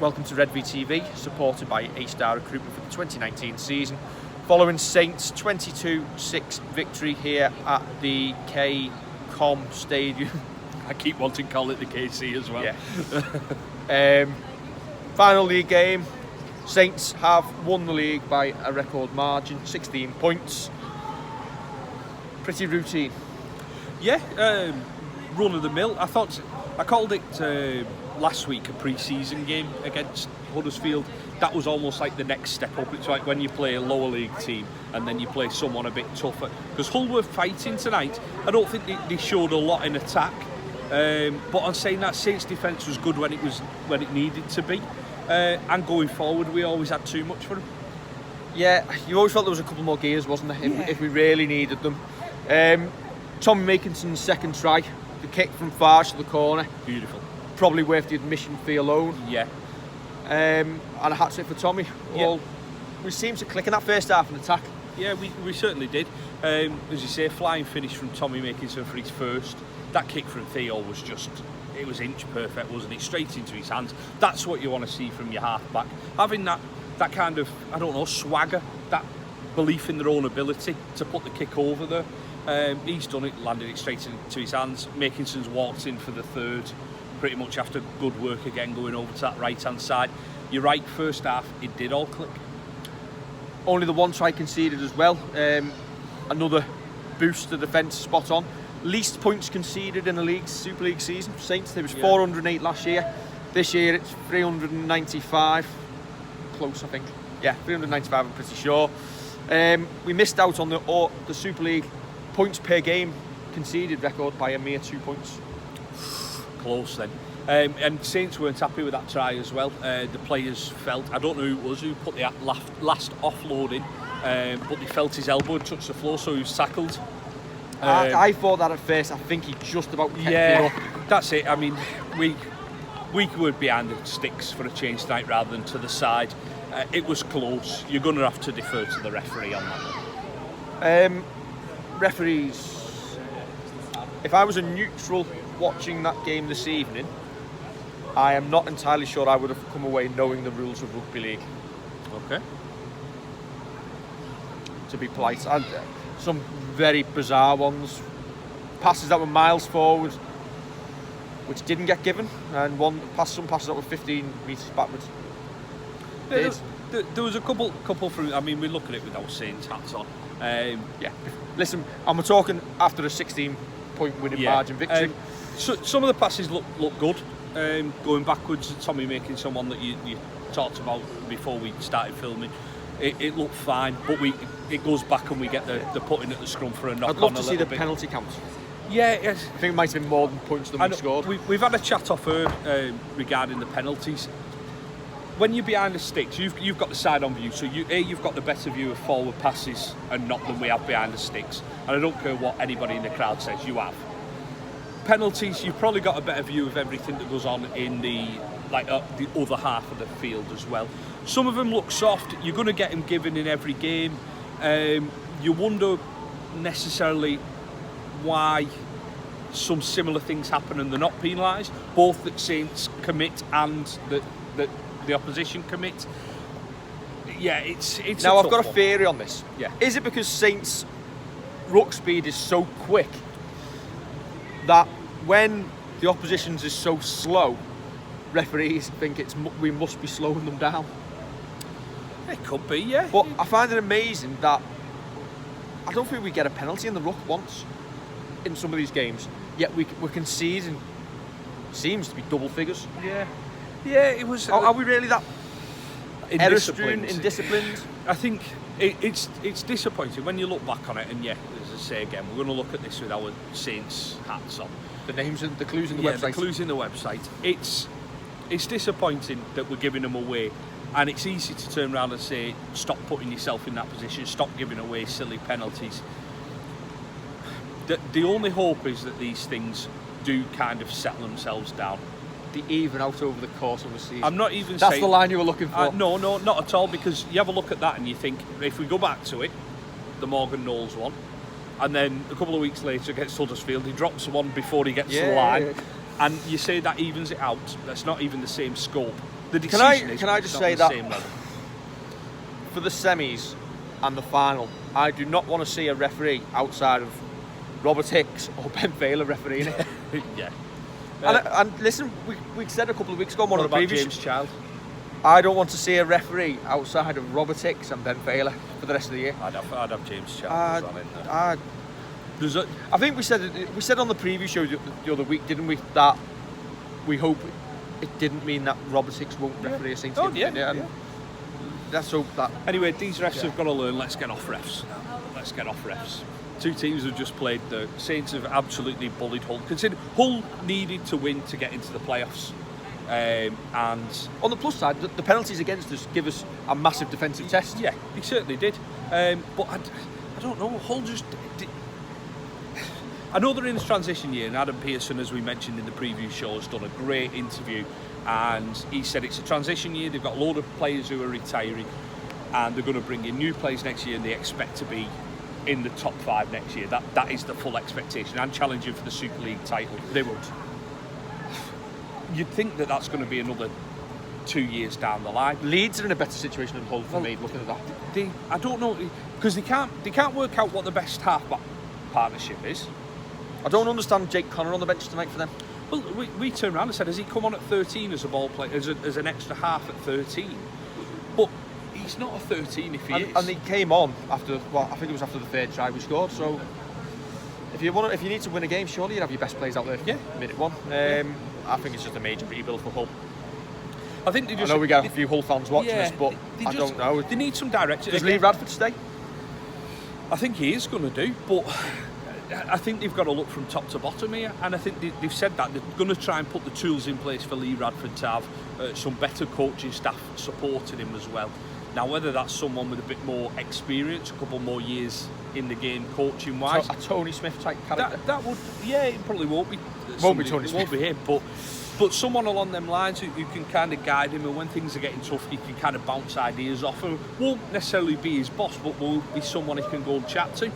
welcome to Red VTV, supported by A-Star Recruitment for the 2019 season. Following Saints' 22-6 victory here at the K-Com Stadium. I keep wanting to call it the KC as well. Yeah. Final league game. Saints have won the league by a record margin, 16 points. Pretty routine. Yeah, run of the mill. I called it last week a pre-season game against Huddersfield. That was almost like the next step up. It's like when you play a lower league team and then you play someone a bit tougher. Because Hull were fighting tonight. I don't think they showed a lot in attack. But on saying that, Saints' defence was good when it needed to be. And going forward, we always had too much for them. Yeah, you always felt there was a couple more gears, wasn't there, if we really needed them. Tom Makinson's second try, the kick from far to the corner. Beautiful. Probably worth the admission fee alone. Yeah. And a hat-trick for Tommy. Yeah. Well, we seemed to click in that first half in attack. Yeah, we certainly did. As you say, flying finish from Tommy Makinson for his first. That kick from Theo was it was inch perfect, wasn't it? Straight into his hands. That's what you want to see from your half-back. Having that kind of, I don't know, swagger, that belief in their own ability to put the kick over there. He's done it, landed it straight into his hands. Makinson's walked in for the third, pretty much after good work again, going over to that right-hand side. You're right, first half, it did all click. Only the one try conceded as well. Another boost to defence, spot on. Least points conceded in the Super League season for Saints. There was 408 last year. This year it's 395. Close, I think. Yeah, 395, I'm pretty sure. We missed out on the Super League points per game conceded record by a mere 2 points. Close then. And Saints weren't happy with that try as well. The players felt, I don't know who it was who put the last offload in, but they felt his elbow had touched the floor, so he was tackled. I thought that at first. I think he just about kept it up. That's it. I mean, we were behind the sticks for a change tonight rather than to the side. It was close. You're going to have to defer to the referee on that. Referees, if I was a neutral watching that game this evening, I am not entirely sure I would have come away knowing the rules of rugby league. Okay. To be polite, and some very bizarre ones, passes that were miles forward, which didn't get given, and some passes that were 15 metres backwards. There was a couple from. I mean, we look at it without Saints hats on. Yeah. Listen, and we're talking after a 16-point winning margin victory. So some of the passes look good. Going backwards, Tommy making someone that you talked about before we started filming. It looked fine, but it goes back and we get the putting at the scrum for a knock on. I'd love to see the penalty count. Yeah, yes. I think it might have been more than points than we scored. We've had a chat off here regarding the penalties. When you're behind the sticks, you've got the side-on view, so you've got the better view of forward passes and not than we have behind the sticks. And I don't care what anybody in the crowd says, you have. Penalties, you've probably got a better view of everything that goes on in the other half of the field as well. Some of them look soft. You're going to get them given in every game. You wonder necessarily why some similar things happen and they're not penalised, both that Saints commit and that the opposition commit. Yeah, it's now I've got a theory on this. Yeah. Is it because Saints' ruck speed is so quick that when the opposition's is so slow, referees think we must be slowing them down? It could be, yeah. But I find it amazing that I don't think we get a penalty in the ruck once in some of these games, yet we're conceding seems to be double figures. Yeah, it was. Are we really that indisciplined? I think it's disappointing when you look back on it, and yeah, as I say again, we're going to look at this with our Saints hats on. The names and the clues in the website. The clues in the website. It's disappointing that we're giving them away, and it's easy to turn around and say, stop putting yourself in that position, stop giving away silly penalties. The only hope is that these things do kind of settle themselves down. They even out over the course of the season. I'm not even That's saying... the line you were looking for. No, not at all, because you have a look at that and you think, if we go back to it, the Morgan Knowles one, and then a couple of weeks later against Huddersfield, he drops one before he gets to the line. And you say that evens it out. That's not even the same scope. The Can I decision is just not say on the that same level. for the semis and the final, I do not want to see a referee outside of Robert Hicks or Ben Failer refereeing it. Yeah. And listen, we said a couple of weeks ago on one What of the about previous. James Child? I don't want to see a referee outside of Robert Hicks and Ben Failer for the rest of the year. I'd have James Child on it. I think we said on the preview show the other week, didn't we, that we hope it didn't mean that Robert Hicks won't referee a Saints game. Yeah. Let's hope that. Anyway, these refs have got to learn. Let's get off refs. Let's get off refs. Two teams have just played. The Saints have absolutely bullied Hull. Consider Hull needed to win to get into the playoffs. And on the plus side, the penalties against us give us a massive defensive test. Yeah, they certainly did. But I don't know. Hull just. I know they're in this transition year, and Adam Pearson, as we mentioned in the preview show, has done a great interview, and he said it's a transition year. They've got a load of players who are retiring, and they're going to bring in new players next year, and they expect to be in the top 5 next year. That is the full expectation, and challenging for the Super League title. They won't. You'd think that that's going to be another 2 years down the line. Leeds are in a better situation than Hull for me, looking at that. I don't know, because they can't work out what the best half-back partnership is. I don't understand Jake Connor on the bench tonight for them. Well, we turned around and said, has he come on at 13 as a ball player, as an extra half at 13? But he's not a 13 if he is. And he came on after, I think it was after the 3rd try we scored. So if you need to win a game, surely you'd have your best players out there for minute 1. I think it's just a major rebuild for Hull. I think I know we got a few Hull fans watching us, but I don't know. They need some direction. Does Lee Radford stay? I think he is going to do, but I think they've got to look from top to bottom here, and I think they've said that they're going to try and put the tools in place for Lee Radford to have some better coaching staff supporting him as well. Now, whether that's someone with a bit more experience, a couple more years in the game coaching wise, a Tony Smith type character. That would, it probably won't be. Won't be Tony Smith. Won't be him, but someone along them lines who can kind of guide him, and when things are getting tough, he can kind of bounce ideas off. And won't necessarily be his boss, but will be someone he can go and chat to.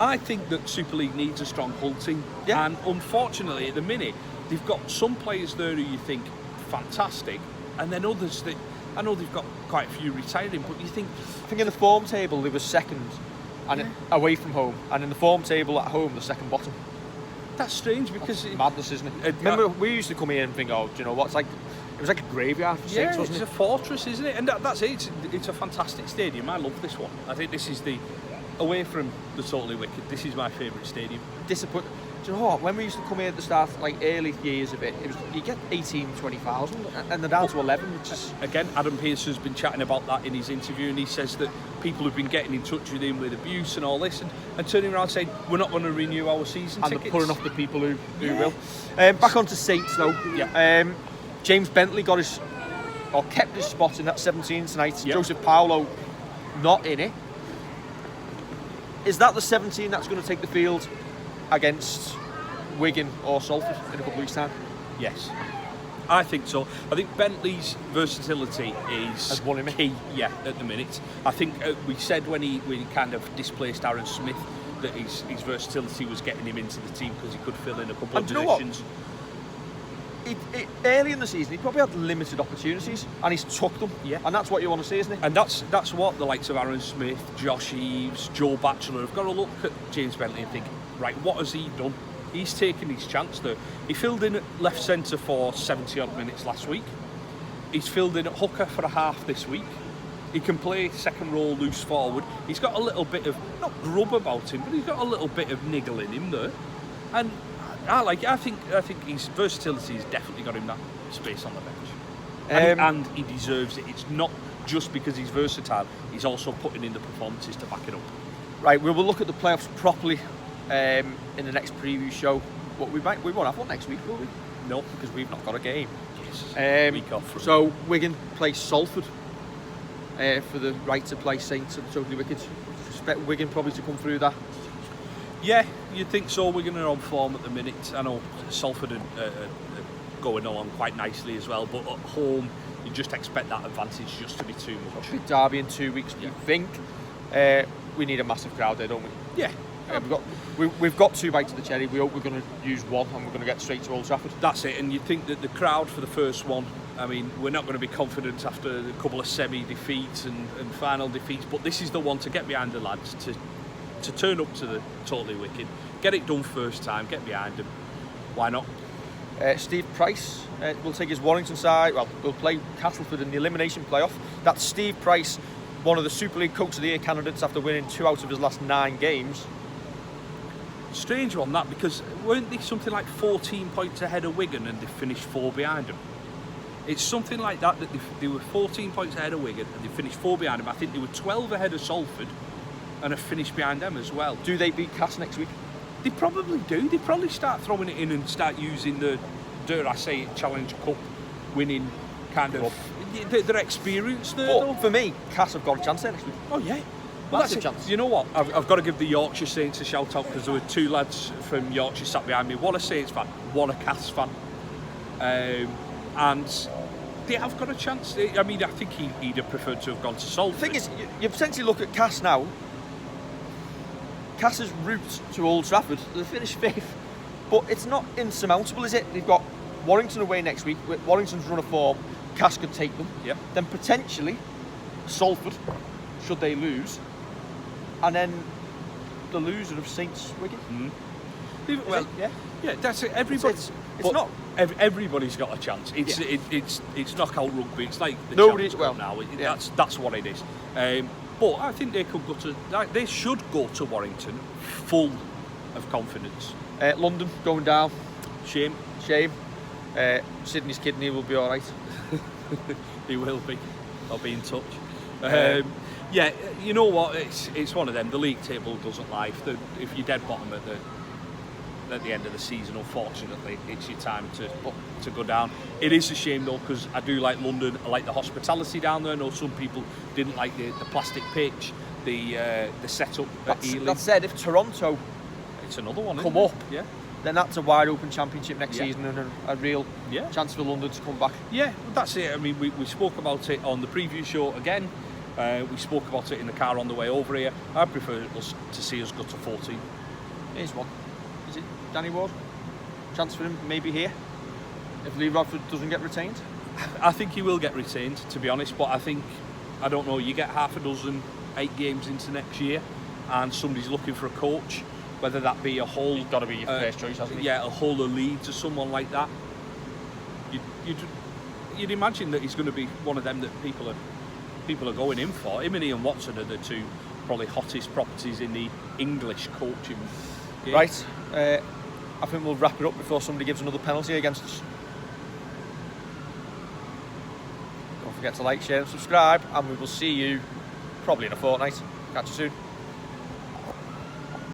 I think that Super League needs a strong Hull team, and unfortunately at the minute they've got some players there who you think fantastic, and then others that I know they've got quite a few retiring, but you think. I think in the form table they were second, and away from home, and in the form table at home they're second bottom. That's strange because that's madness, isn't it? Remember, we used to come here and think, do you know what? It was like a graveyard for Saints, wasn't it? It's a fortress, isn't it? And that's it. It's a fantastic stadium. I love this one. I think this is away from the Totally Wicked, this is my favourite stadium. Disappointing. Do you know what? When we used to come here at the start, like early years of it, you get 20,000, and they're down to 11, which is... Again, Adam Pearson's been chatting about that in his interview, and he says that people have been getting in touch with him with abuse and all this, and turning around saying, we're not going to renew our season tickets. And they're pulling off the people who will. Back onto Saints, though. Yeah. James Bentley kept his spot in that 17 tonight. Yep. Joseph Paolo not in it. Is that the 17 that's going to take the field against Wigan or Salford in a couple of weeks' time? Yes, I think so. I think Bentley's versatility is key. Yeah, at the minute. I think we said when he kind of displaced Aaron Smith that his versatility was getting him into the team because he could fill in a couple of positions. Early in the season, he probably had limited opportunities, and he's took them. Yeah. And that's what you want to see, isn't it? And that's what the likes of Aaron Smith, Josh Eves, Joe Batchelor have got to look at James Bentley and think, right, what has he done? He's taken his chance there. He filled in at left centre for 70 odd minutes last week. He's filled in at hooker for a half this week. He can play second row loose forward. He's got a little bit of, not grub about him, but he's got a little bit of niggle in him there. And I think his versatility has definitely got him that space on the bench. And he deserves it. It's not just because he's versatile, he's also putting in the performances to back it up. Right, we will look at the playoffs properly in the next preview show. But we won't have one next week, will we? No, because we've not got a game. Yes. Week off. So Wigan play Salford for the right to play Saints at the Totally Wicked. Expect Wigan probably to come through that. Yeah, you'd think so. Wigan are on form at the minute. I know Salford are going along quite nicely as well, but at home you just expect that advantage just to be too much. Big derby in 2 weeks. You think we need a massive crowd there, don't we? Yeah, We've got 2 bites of the cherry. We hope we're going to use one and we're going to get straight to Old Trafford. That's it, and you think that the crowd for the first one, I mean, we're not going to be confident after a couple of semi-defeats and final defeats, but this is the one to get behind the lads, to turn up to the Totally Wicked, get it done first time, get behind them. Why not? Steve Price will take his Warrington side. Well, we'll play Castleford in the elimination playoff. That's Steve Price, one of the Super League Coach of the Year candidates after winning 2 out of his last 9 games. Strange one that, because weren't they something like 14 points ahead of Wigan and they finished 4 behind them? It's something like that they were 14 points ahead of Wigan and they finished 4 behind them. I think they were 12 ahead of Salford and have finished behind them as well. Do they beat Cass next week? They probably do. They probably start throwing it in and start using the, dare I say it, Challenge Cup winning kind of... They're experienced there, though. For me, Cass have got a chance there next week. Oh, yeah. Well, that's a chance. You know what? I've got to give the Yorkshire Saints a shout out, because there were 2 lads from Yorkshire sat behind me. One a Saints fan, one a Cass fan. And they have got a chance. I mean, I think he'd have preferred to have gone to Salford. The thing is, you potentially look at Cass now. Cass's route to Old Trafford, they finished 5th, but it's not insurmountable, is it? They've got Warrington away next week. With Warrington's run of form, Cass could take them. Yep. Then potentially Salford, should they lose, and then the loser of Saints Wigan. Well, yeah, that's it. Everybody, it's not. Everybody's got a chance. It's knockout rugby. It's like the Nobody's Challenge Cup now. That's what it is. But I think they could go to. They should go to Warrington full of confidence. London going down. Shame. Sydney's kidney will be all right. He will be. I'll be in touch. Yeah, you know what? It's one of them. The league table doesn't lie. If you're dead bottom at the end of the season, unfortunately, it's your time to go down. It is a shame though, because I do like London. I like the hospitality down there. I know some people didn't like the plastic pitch, the setup at Ealing. That said, if Toronto it's another one come up, yeah, then that's a wide open championship next season and a real chance for London to come back. Yeah, that's it. I mean, we spoke about it on the preview show again. We spoke about it in the car on the way over here. I prefer us to see us go to 14. Here's one. Is it Danny Ward? Chance for him maybe here, if Lee Radford doesn't get retained? I think he will get retained, to be honest, but I don't know, you get half a dozen 8 games into next year and somebody's looking for a coach, whether that be a whole... He's got to be your first choice, hasn't he? Yeah, a whole of Leeds or someone like that. You'd imagine that he's going to be one of them that people are going in for. Him and Ian Watson are the 2 probably hottest properties in the English coaching game. Right, I think we'll wrap it up before somebody gives another penalty against us. Don't forget to like, share and subscribe, and we will see you probably in a fortnight. Catch you soon.